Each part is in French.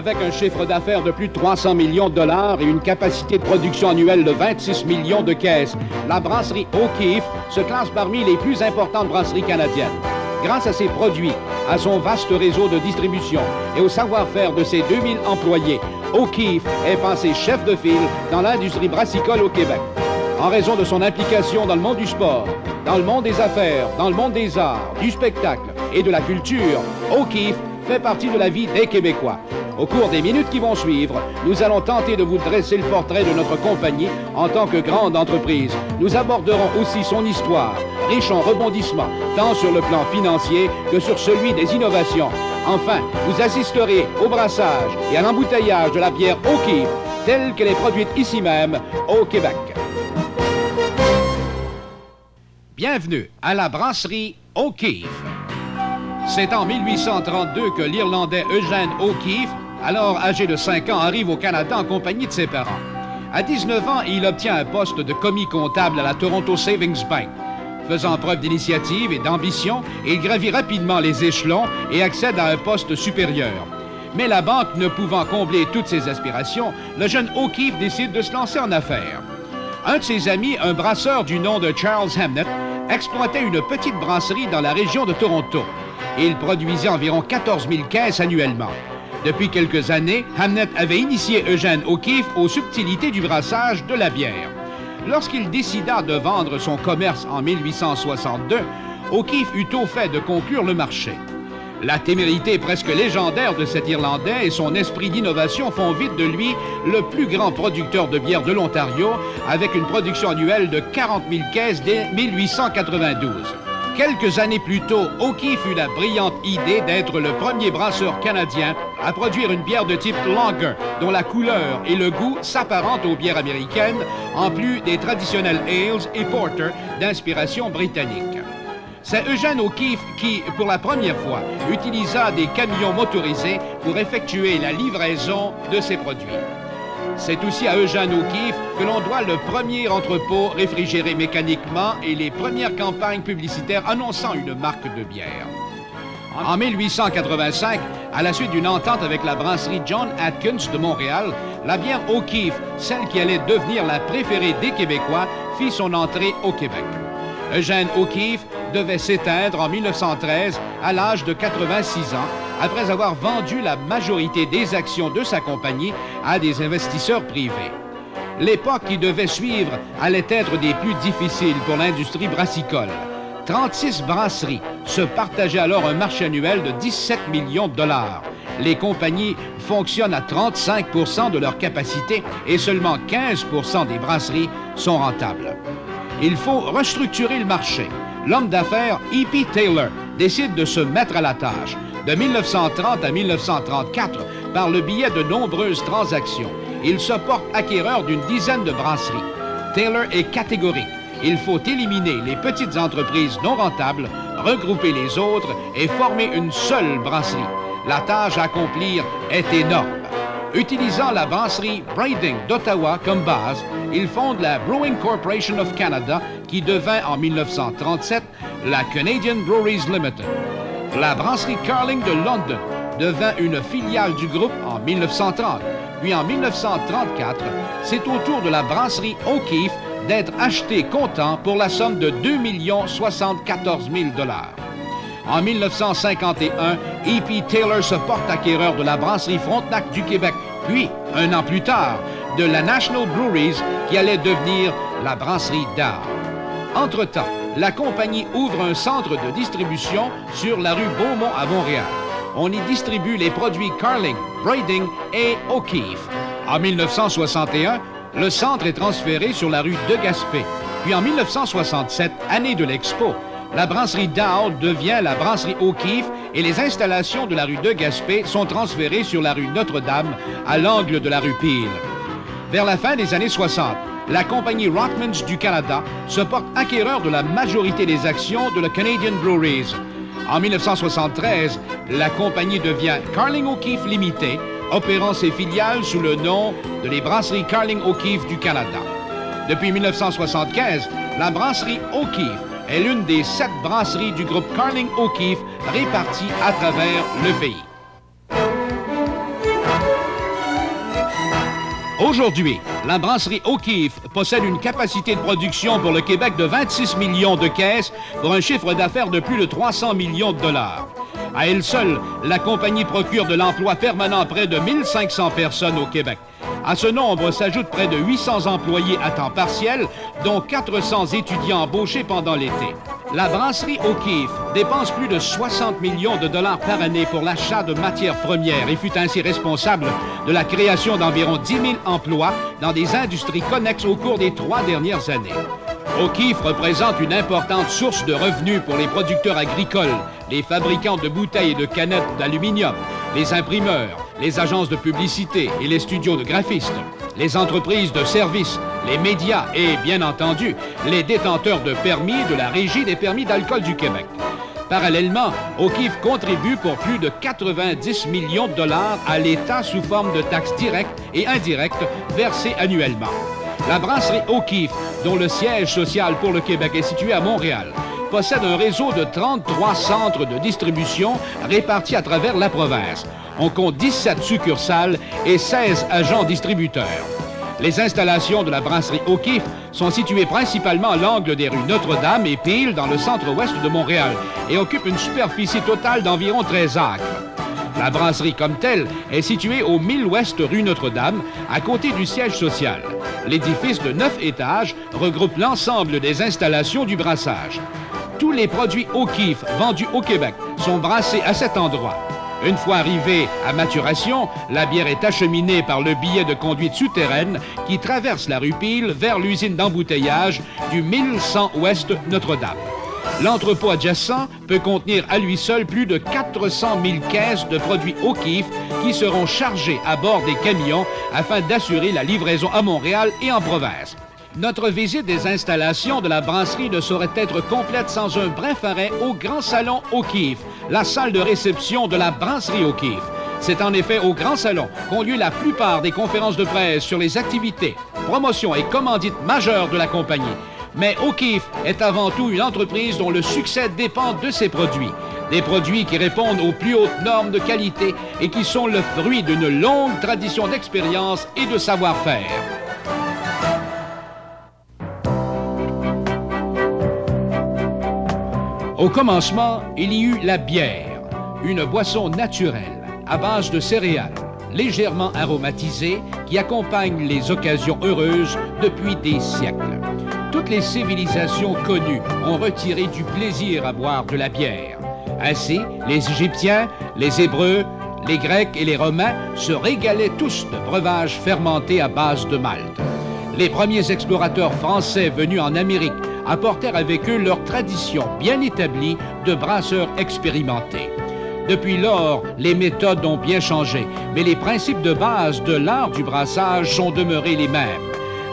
Avec un chiffre d'affaires de plus de 300 millions de dollars et une capacité de production annuelle de 26 millions de caisses, la brasserie O'Keeffe se classe parmi les plus importantes brasseries canadiennes. Grâce à ses produits, à son vaste réseau de distribution et au savoir-faire de ses 2000 employés, O'Keeffe est passé chef de file dans l'industrie brassicole au Québec. En raison de son implication dans le monde du sport, dans le monde des affaires, dans le monde des arts, du spectacle et de la culture, O'Keeffe fait partie de la vie des Québécois. Au cours des minutes qui vont suivre, nous allons tenter de vous dresser le portrait de notre compagnie en tant que grande entreprise. Nous aborderons aussi son histoire, riche en rebondissements, tant sur le plan financier que sur celui des innovations. Enfin, vous assisterez au brassage et à l'embouteillage de la bière O'Keeffe, telle qu'elle est produite ici même, au Québec. Bienvenue à la brasserie O'Keeffe. C'est en 1832 que l'Irlandais Eugène O'Keeffe, alors âgé de 5 ans, arrive au Canada en compagnie de ses parents. À 19 ans, il obtient un poste de commis comptable à la Toronto Savings Bank. Faisant preuve d'initiative et d'ambition, il gravit rapidement les échelons et accède à un poste supérieur. Mais la banque ne pouvant combler toutes ses aspirations, le jeune O'Keeffe décide de se lancer en affaires. Un de ses amis, un brasseur du nom de Charles Hamnet, exploitait une petite brasserie dans la région de Toronto. Il produisait environ 14 000 caisses annuellement. Depuis quelques années, Hamnet avait initié Eugène O'Keeffe aux subtilités du brassage de la bière. Lorsqu'il décida de vendre son commerce en 1862, O'Keeffe eut au fait de conclure le marché. La témérité presque légendaire de cet Irlandais et son esprit d'innovation font vite de lui le plus grand producteur de bière de l'Ontario, avec une production annuelle de 40 000 caisses dès 1892. Quelques années plus tôt, O'Keeffe eut la brillante idée d'être le premier brasseur canadien à produire une bière de type lager, dont la couleur et le goût s'apparentent aux bières américaines, en plus des traditionnels ales et porter d'inspiration britannique. C'est Eugène O'Keeffe qui, pour la première fois, utilisa des camions motorisés pour effectuer la livraison de ses produits. C'est aussi à Eugène O'Keeffe que l'on doit le premier entrepôt réfrigéré mécaniquement et les premières campagnes publicitaires annonçant une marque de bière. En 1885, à la suite d'une entente avec la brasserie John Atkins de Montréal, la bière O'Keeffe, celle qui allait devenir la préférée des Québécois, fit son entrée au Québec. Eugène O'Keeffe devait s'éteindre en 1913 à l'âge de 86 ans, après avoir vendu la majorité des actions de sa compagnie à des investisseurs privés. L'époque qui devait suivre allait être des plus difficiles pour l'industrie brassicole. 36 brasseries se partageaient alors un marché annuel de 17 millions de dollars. Les compagnies fonctionnent à 35 % de leur capacité et seulement 15 % des brasseries sont rentables. Il faut restructurer le marché. L'homme d'affaires E.P. Taylor décide de se mettre à la tâche. De 1930 à 1934, par le biais de nombreuses transactions, il se porte acquéreur d'une dizaine de brasseries. Taylor est catégorique. Il faut éliminer les petites entreprises non rentables, regrouper les autres et former une seule brasserie. La tâche à accomplir est énorme. Utilisant la brasserie Brading d'Ottawa comme base, il fonde la Brewing Corporation of Canada, qui devint en 1937 la Canadian Breweries Limited. La brasserie Carling de London devint une filiale du groupe en 1930. Puis en 1934, c'est au tour de la brasserie O'Keeffe d'être achetée comptant pour la somme de 2 074 000 $. En 1951, E.P. Taylor se porte acquéreur de la brasserie Frontenac du Québec, puis, un an plus tard, de la National Breweries, qui allait devenir la brasserie d'art. Entre-temps, la compagnie ouvre un centre de distribution sur la rue Beaumont à Montréal. On y distribue les produits Carling, Brading et O'Keeffe. En 1961, le centre est transféré sur la rue de Gaspé. Puis en 1967, année de l'Expo, la brasserie Dow devient la brasserie O'Keeffe et les installations de la rue de Gaspé sont transférées sur la rue Notre-Dame, à l'angle de la rue Peel. Vers la fin des années 60, la compagnie Rothmans du Canada se porte acquéreur de la majorité des actions de la Canadian Breweries. En 1973, la compagnie devient Carling O'Keeffe Limited, opérant ses filiales sous le nom de les brasseries Carling O'Keeffe du Canada. Depuis 1975, la brasserie O'Keeffe est l'une des 7 brasseries du groupe Carling O'Keeffe réparties à travers le pays. Aujourd'hui, la brasserie O'Keeffe possède une capacité de production pour le Québec de 26 millions de caisses pour un chiffre d'affaires de plus de 300 millions de dollars. À elle seule, la compagnie procure de l'emploi permanent à près de 1500 personnes au Québec. À ce nombre s'ajoutent près de 800 employés à temps partiel, dont 400 étudiants embauchés pendant l'été. La brasserie O'Keeffe dépense plus de 60 millions de dollars par année pour l'achat de matières premières et fut ainsi responsable de la création d'environ 10 000 emplois dans des industries connexes au cours des 3 dernières années. O'Keeffe représente une importante source de revenus pour les producteurs agricoles, les fabricants de bouteilles et de canettes d'aluminium, les imprimeurs, les agences de publicité et les studios de graphistes, les entreprises de services, les médias et, bien entendu, les détenteurs de permis de la Régie des permis d'alcool du Québec. Parallèlement, O'Keeffe contribue pour plus de 90 millions de dollars à l'État sous forme de taxes directes et indirectes versées annuellement. La brasserie O'Keeffe, dont le siège social pour le Québec est situé à Montréal, possède un réseau de 33 centres de distribution répartis à travers la province. On compte 17 succursales et 16 agents distributeurs. Les installations de la brasserie O'Keeffe sont situées principalement à l'angle des rues Notre-Dame et Peel dans le centre-ouest de Montréal et occupent une superficie totale d'environ 13 acres. La brasserie comme telle est située au 1000 ouest rue Notre-Dame, à côté du siège social. L'édifice de 9 étages regroupe l'ensemble des installations du brassage. Tous les produits O'Keeffe vendus au Québec sont brassés à cet endroit. Une fois arrivée à maturation, la bière est acheminée par le billet de conduite souterraine qui traverse la rue Peel vers l'usine d'embouteillage du 1100 ouest Notre-Dame. L'entrepôt adjacent peut contenir à lui seul plus de 400 000 caisses de produits O'Keeffe qui seront chargés à bord des camions afin d'assurer la livraison à Montréal et en province. Notre visite des installations de la brasserie ne saurait être complète sans un bref arrêt au Grand Salon O'Keeffe, la salle de réception de la brasserie O'Keeffe. C'est en effet au Grand Salon qu'ont lieu la plupart des conférences de presse sur les activités, promotions et commandites majeures de la compagnie. Mais O'Keeffe est avant tout une entreprise dont le succès dépend de ses produits. Des produits qui répondent aux plus hautes normes de qualité et qui sont le fruit d'une longue tradition d'expérience et de savoir-faire. Au commencement, il y eut la bière, une boisson naturelle à base de céréales, légèrement aromatisée, qui accompagne les occasions heureuses depuis des siècles. Toutes les civilisations connues ont retiré du plaisir à boire de la bière. Ainsi, les Égyptiens, les Hébreux, les Grecs et les Romains se régalaient tous de breuvages fermentés à base de malt. Les premiers explorateurs français venus en Amérique apportèrent avec eux leur tradition bien établie de brasseurs expérimentés. Depuis lors, les méthodes ont bien changé, mais les principes de base de l'art du brassage sont demeurés les mêmes.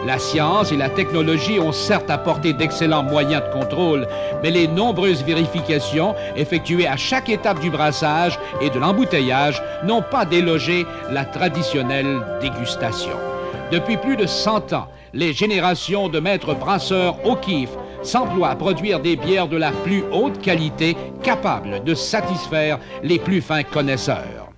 La science et la technologie ont certes apporté d'excellents moyens de contrôle, mais les nombreuses vérifications effectuées à chaque étape du brassage et de l'embouteillage n'ont pas délogé la traditionnelle dégustation. Depuis plus de 100 ans, les générations de maîtres brasseurs O'Keeffe s'emploient à produire des bières de la plus haute qualité, capables de satisfaire les plus fins connaisseurs.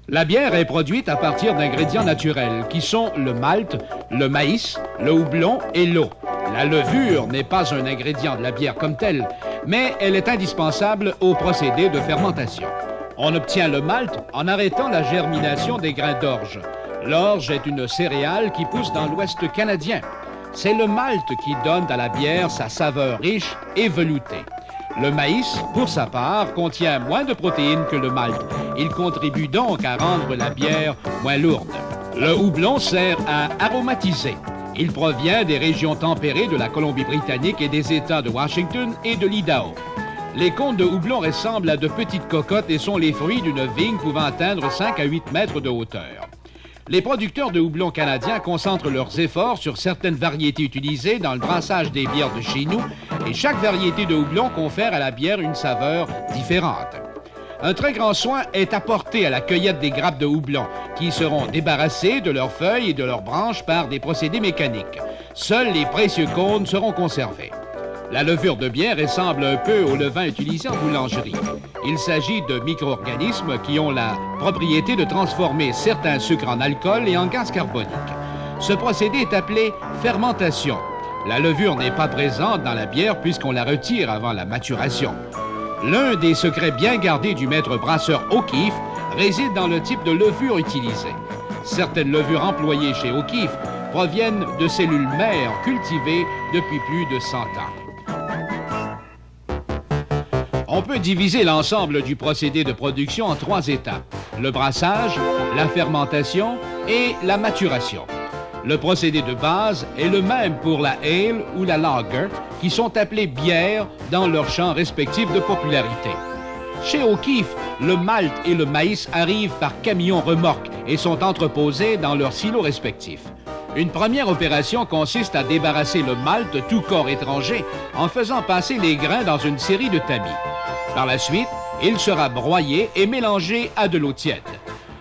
La bière est produite à partir d'ingrédients naturels qui sont le malt, le maïs, le houblon et l'eau. La levure n'est pas un ingrédient de la bière comme telle, mais elle est indispensable au procédé de fermentation. On obtient le malt en arrêtant la germination des grains d'orge. L'orge est une céréale qui pousse dans l'Ouest canadien. C'est le malt qui donne à la bière sa saveur riche et veloutée. Le maïs, pour sa part, contient moins de protéines que le malt. Il contribue donc à rendre la bière moins lourde. Le houblon sert à aromatiser. Il provient des régions tempérées de la Colombie-Britannique et des États de Washington et de l'Idaho. Les cônes de houblon ressemblent à de petites cocottes et sont les fruits d'une vigne pouvant atteindre 5 à 8 mètres de hauteur. Les producteurs de houblon canadiens concentrent leurs efforts sur certaines variétés utilisées dans le brassage des bières de chez nous et chaque variété de houblon confère à la bière une saveur différente. Un très grand soin est apporté à la cueillette des grappes de houblon qui seront débarrassées de leurs feuilles et de leurs branches par des procédés mécaniques. Seuls les précieux cônes seront conservés. La levure de bière ressemble un peu au levain utilisé en boulangerie. Il s'agit de micro-organismes qui ont la propriété de transformer certains sucres en alcool et en gaz carbonique. Ce procédé est appelé fermentation. La levure n'est pas présente dans la bière puisqu'on la retire avant la maturation. L'un des secrets bien gardés du maître brasseur O'Keeffe réside dans le type de levure utilisée. Certaines levures employées chez O'Keeffe proviennent de cellules mères cultivées depuis plus de 100 ans. On peut diviser l'ensemble du procédé de production en 3 étapes: le brassage, la fermentation et la maturation. Le procédé de base est le même pour la ale ou la lager, qui sont appelées bières dans leurs champs respectifs de popularité. Chez O'Keeffe, le malt et le maïs arrivent par camion-remorque et sont entreposés dans leurs silos respectifs. Une première opération consiste à débarrasser le malt de tout corps étranger en faisant passer les grains dans une série de tamis. Par la suite, il sera broyé et mélangé à de l'eau tiède.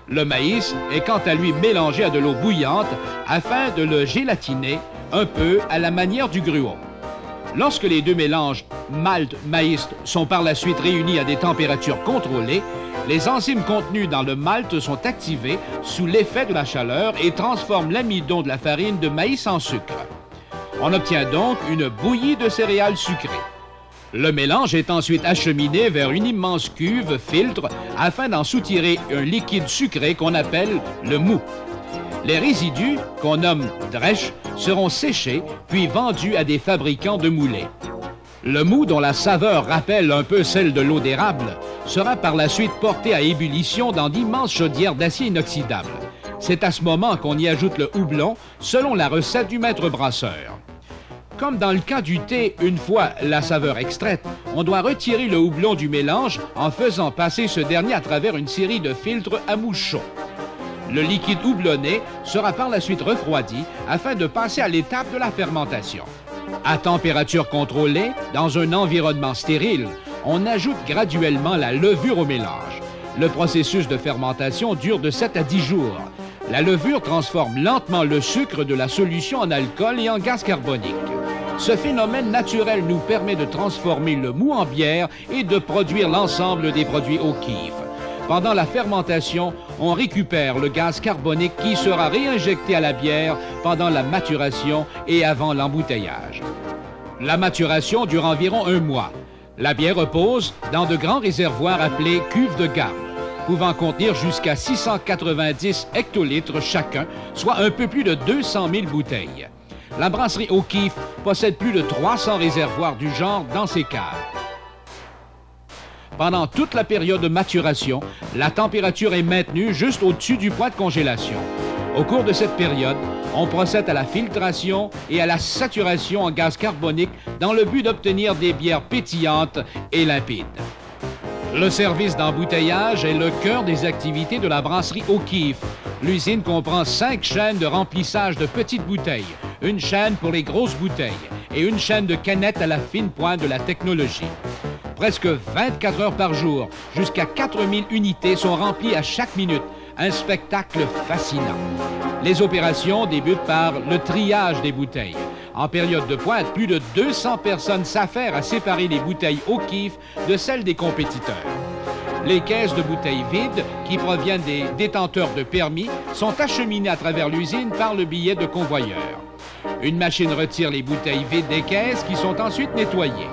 Le maïs est quant à lui mélangé à de l'eau bouillante afin de le gélatiner un peu à la manière du gruau. Lorsque les deux mélanges malt-maïs sont par la suite réunis à des températures contrôlées, les enzymes contenues dans le malt sont activées sous l'effet de la chaleur et transforment l'amidon de la farine de maïs en sucre. On obtient donc une bouillie de céréales sucrées. Le mélange est ensuite acheminé vers une immense cuve filtre afin d'en soutirer un liquide sucré qu'on appelle le mou. Les résidus, qu'on nomme drèche, seront séchés puis vendus à des fabricants de moulets. Le mou, dont la saveur rappelle un peu celle de l'eau d'érable, sera par la suite porté à ébullition dans d'immenses chaudières d'acier inoxydable. C'est à ce moment qu'on y ajoute le houblon, selon la recette du maître brasseur. Comme dans le cas du thé, une fois la saveur extraite, on doit retirer le houblon du mélange en faisant passer ce dernier à travers une série de filtres à mouche chaud. Le liquide houblonné sera par la suite refroidi afin de passer à l'étape de la fermentation. À température contrôlée, dans un environnement stérile, on ajoute graduellement la levure au mélange. Le processus de fermentation dure de 7 à 10 jours. La levure transforme lentement le sucre de la solution en alcool et en gaz carbonique. Ce phénomène naturel nous permet de transformer le mou en bière et de produire l'ensemble des produits O'Keeffe. Pendant la fermentation, on récupère le gaz carbonique qui sera réinjecté à la bière pendant la maturation et avant l'embouteillage. La maturation dure environ 1 mois. La bière repose dans de grands réservoirs appelés cuves de garde, pouvant contenir jusqu'à 690 hectolitres chacun, soit un peu plus de 200 000 bouteilles. La brasserie O'Keeffe possède plus de 300 réservoirs du genre dans ses caves. Pendant toute la période de maturation, la température est maintenue juste au-dessus du point de congélation. Au cours de cette période, on procède à la filtration et à la saturation en gaz carbonique dans le but d'obtenir des bières pétillantes et limpides. Le service d'embouteillage est le cœur des activités de la brasserie O'Keeffe. L'usine comprend 5 chaînes de remplissage de petites bouteilles, une chaîne pour les grosses bouteilles et une chaîne de canettes à la fine pointe de la technologie. Presque 24 heures par jour, jusqu'à 4000 unités sont remplies à chaque minute. Un spectacle fascinant. Les opérations débutent par le triage des bouteilles. En période de pointe, plus de 200 personnes s'affairent à séparer les bouteilles O'Keeffe de celles des compétiteurs. Les caisses de bouteilles vides, qui proviennent des détenteurs de permis, sont acheminées à travers l'usine par le billet de convoyeur. Une machine retire les bouteilles vides des caisses qui sont ensuite nettoyées.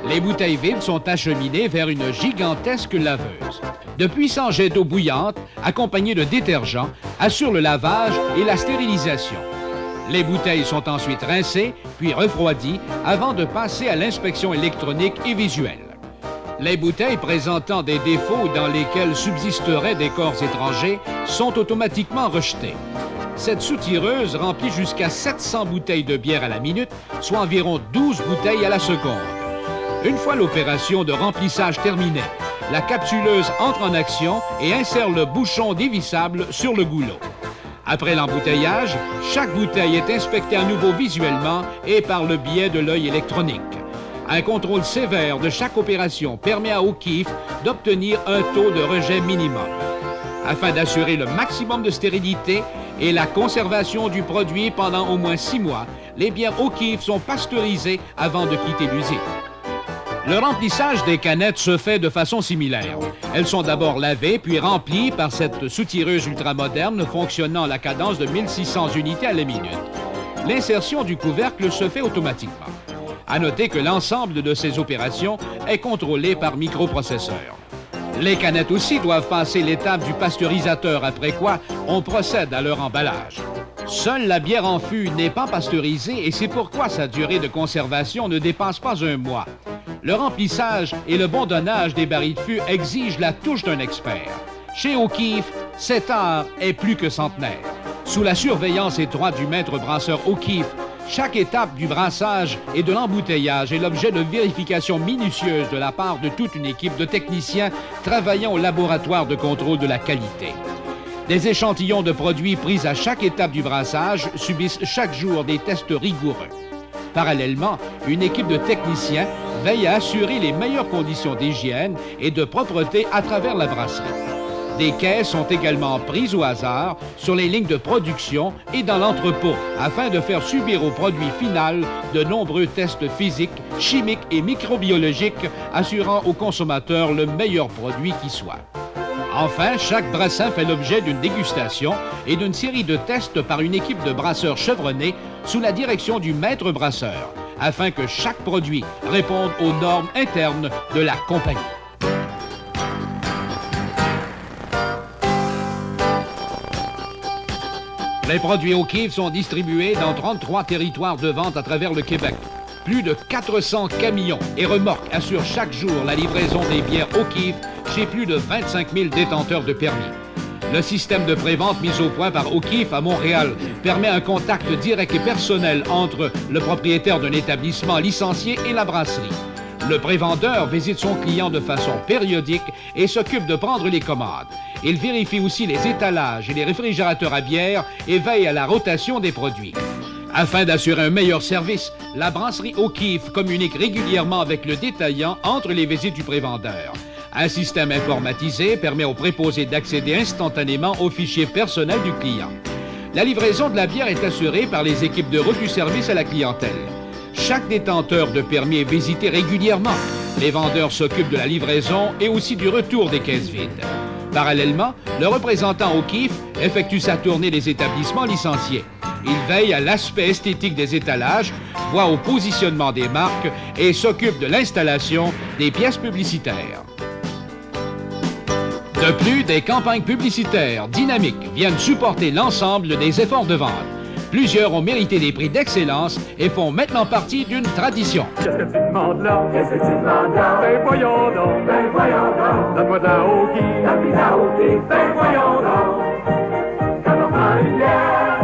Les bouteilles vides sont acheminées vers une gigantesque laveuse. De puissants jets d'eau bouillante, accompagnés de détergents, assurent le lavage et la stérilisation. Les bouteilles sont ensuite rincées, puis refroidies, avant de passer à l'inspection électronique et visuelle. Les bouteilles présentant des défauts dans lesquels subsisteraient des corps étrangers sont automatiquement rejetées. Cette soutireuse remplit jusqu'à 700 bouteilles de bière à la minute, soit environ 12 bouteilles à la seconde. Une fois l'opération de remplissage terminée, la capsuleuse entre en action et insère le bouchon dévissable sur le goulot. Après l'embouteillage, chaque bouteille est inspectée à nouveau visuellement et par le biais de l'œil électronique. Un contrôle sévère de chaque opération permet à O'Keeffe d'obtenir un taux de rejet minimum. Afin d'assurer le maximum de stérilité, et la conservation du produit pendant au moins 6 mois, les bières O'Keeffe sont pasteurisées avant de quitter l'usine. Le remplissage des canettes se fait de façon similaire. Elles sont d'abord lavées puis remplies par cette soutireuse ultramoderne fonctionnant à la cadence de 1600 unités à la minute. L'insertion du couvercle se fait automatiquement. À noter que l'ensemble de ces opérations est contrôlé par microprocesseur. Les canettes aussi doivent passer l'étape du pasteurisateur, après quoi on procède à leur emballage. Seule la bière en fût n'est pas pasteurisée et c'est pourquoi sa durée de conservation ne dépasse pas 1 mois. Le remplissage et le bon donnage des barils de fût exigent la touche d'un expert. Chez O'Keeffe, cet art est plus que centenaire. Sous la surveillance étroite du maître brasseur O'Keeffe, chaque étape du brassage et de l'embouteillage est l'objet de vérifications minutieuses de la part de toute une équipe de techniciens travaillant au laboratoire de contrôle de la qualité. Des échantillons de produits pris à chaque étape du brassage subissent chaque jour des tests rigoureux. Parallèlement, une équipe de techniciens veille à assurer les meilleures conditions d'hygiène et de propreté à travers la brasserie. Des caisses sont également prises au hasard sur les lignes de production et dans l'entrepôt afin de faire subir au produit final de nombreux tests physiques, chimiques et microbiologiques assurant aux consommateurs le meilleur produit qui soit. Enfin, chaque brassin fait l'objet d'une dégustation et d'une série de tests par une équipe de brasseurs chevronnés sous la direction du maître brasseur, afin que chaque produit réponde aux normes internes de la compagnie. Les produits O'Keeffe sont distribués dans 33 territoires de vente à travers le Québec. Plus de 400 camions et remorques assurent chaque jour la livraison des bières O'Keeffe chez plus de 25 000 détenteurs de permis. Le système de prévente mis au point par O'Keeffe à Montréal permet un contact direct et personnel entre le propriétaire d'un établissement licencié et la brasserie. Le prévendeur visite son client de façon périodique et s'occupe de prendre les commandes. Il vérifie aussi les étalages et les réfrigérateurs à bière et veille à la rotation des produits. Afin d'assurer un meilleur service, la brasserie O'Keeffe communique régulièrement avec le détaillant entre les visites du prévendeur. Un système informatisé permet aux préposés d'accéder instantanément aux fichiers personnels du client. La livraison de la bière est assurée par les équipes de route du service à la clientèle. Chaque détenteur de permis est visité régulièrement. Les vendeurs s'occupent de la livraison et aussi du retour des caisses vides. Parallèlement, le représentant O'Keeffe effectue sa tournée des établissements licenciés. Il veille à l'aspect esthétique des étalages, voit au positionnement des marques et s'occupe de l'installation des pièces publicitaires. De plus, des campagnes publicitaires dynamiques viennent supporter l'ensemble des efforts de vente. Plusieurs ont mérité des prix d'excellence et font maintenant partie d'une tradition. Qu'est-ce que tu demandes là? Qu'est-ce que tu demandes là? Ben voyons donc. Ben voyons donc. Donne-moi de la O'Keeffe. La pizza O'Keeffe. Ben voyons donc. Quand on prend une bière,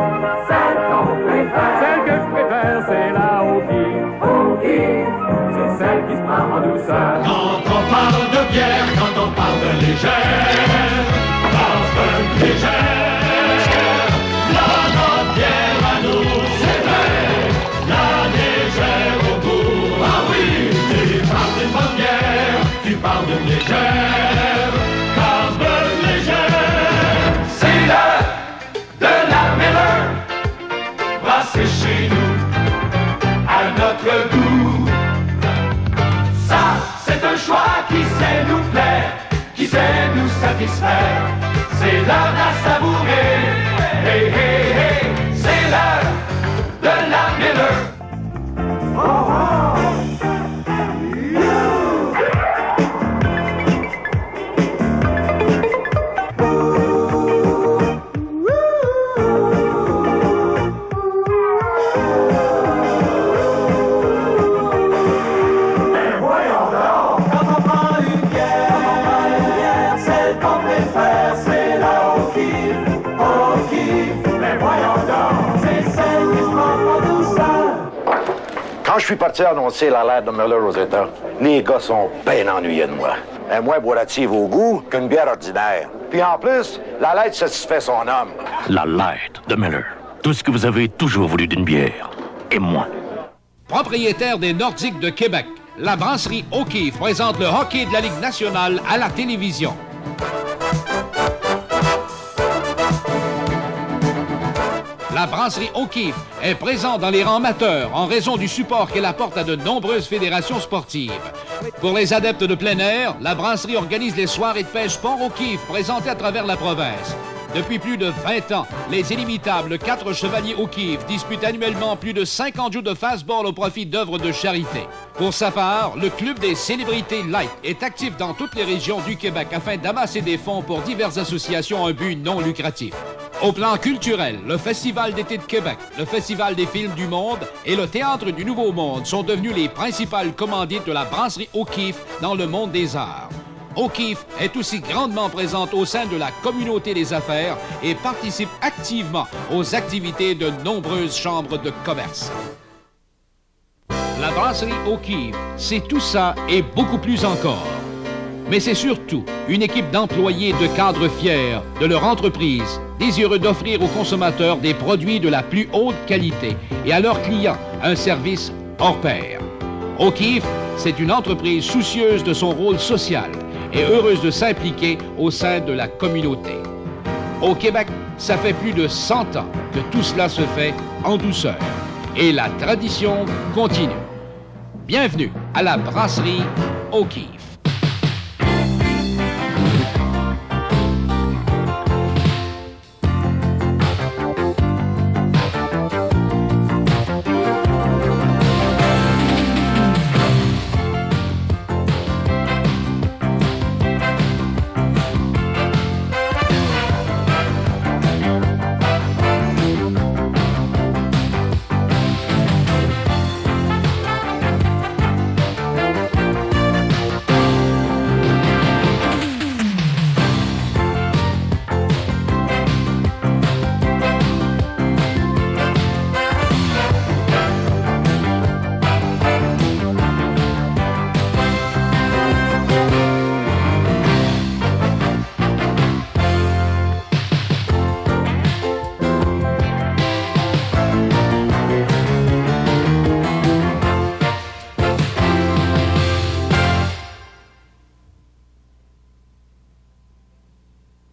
celle qu'on préfère. Celle que je préfère, c'est la O'Keeffe. O'Keeffe, c'est celle qui se prend en douceur. Quand on parle de bière, quand on parle de légère, parce que légère. Parle de légère, parle de légère. C'est l'heure de la Miller, brassée chez nous, à notre goût. Ça, c'est un choix qui sait nous plaire, qui sait nous satisfaire. C'est l'heure de la savourer. Hey, hey, hey, c'est l'heure de la Miller. Oh, oh. Quand je suis parti annoncer la lettre de Miller aux États, les gars sont bien ennuyés de moi. Un moins bourrative au goût qu'une bière ordinaire. Puis en plus, la lettre satisfait son homme. La lettre de Miller. Tout ce que vous avez toujours voulu d'une bière. Et moi. Propriétaire des Nordiques de Québec, la brasserie O'Keeffe présente le hockey de la Ligue nationale à la télévision. brasserie O'Keeffe est présente dans les rangs amateurs en raison du support qu'elle apporte à de nombreuses fédérations sportives. Pour les adeptes de plein air, la brasserie organise les soirées de pêche sport O'Keeffe présentées à travers la province. Depuis plus de 20 ans, les inimitables 4 chevaliers O'Keeffe disputent annuellement plus de 50 jours de fastball au profit d'œuvres de charité. Pour sa part, le Club des célébrités Light est actif dans toutes les régions du Québec afin d'amasser des fonds pour diverses associations à un but non lucratif. Au plan culturel, le Festival d'été de Québec, le Festival des films du monde et le Théâtre du Nouveau Monde sont devenus les principales commandites de la brasserie O'Keeffe dans le monde des arts. O'Keeffe est aussi grandement présente au sein de la communauté des affaires et participe activement aux activités de nombreuses chambres de commerce. La brasserie O'Keeffe, c'est tout ça et beaucoup plus encore. Mais c'est surtout une équipe d'employés et de cadres fiers de leur entreprise, désireux d'offrir aux consommateurs des produits de la plus haute qualité et à leurs clients un service hors pair. O'Keeffe, c'est une entreprise soucieuse de son rôle social et heureuse de s'impliquer au sein de la communauté. Au Québec, ça fait plus de 100 ans que tout cela se fait en douceur. Et la tradition continue. Bienvenue à la brasserie O'Keeffe.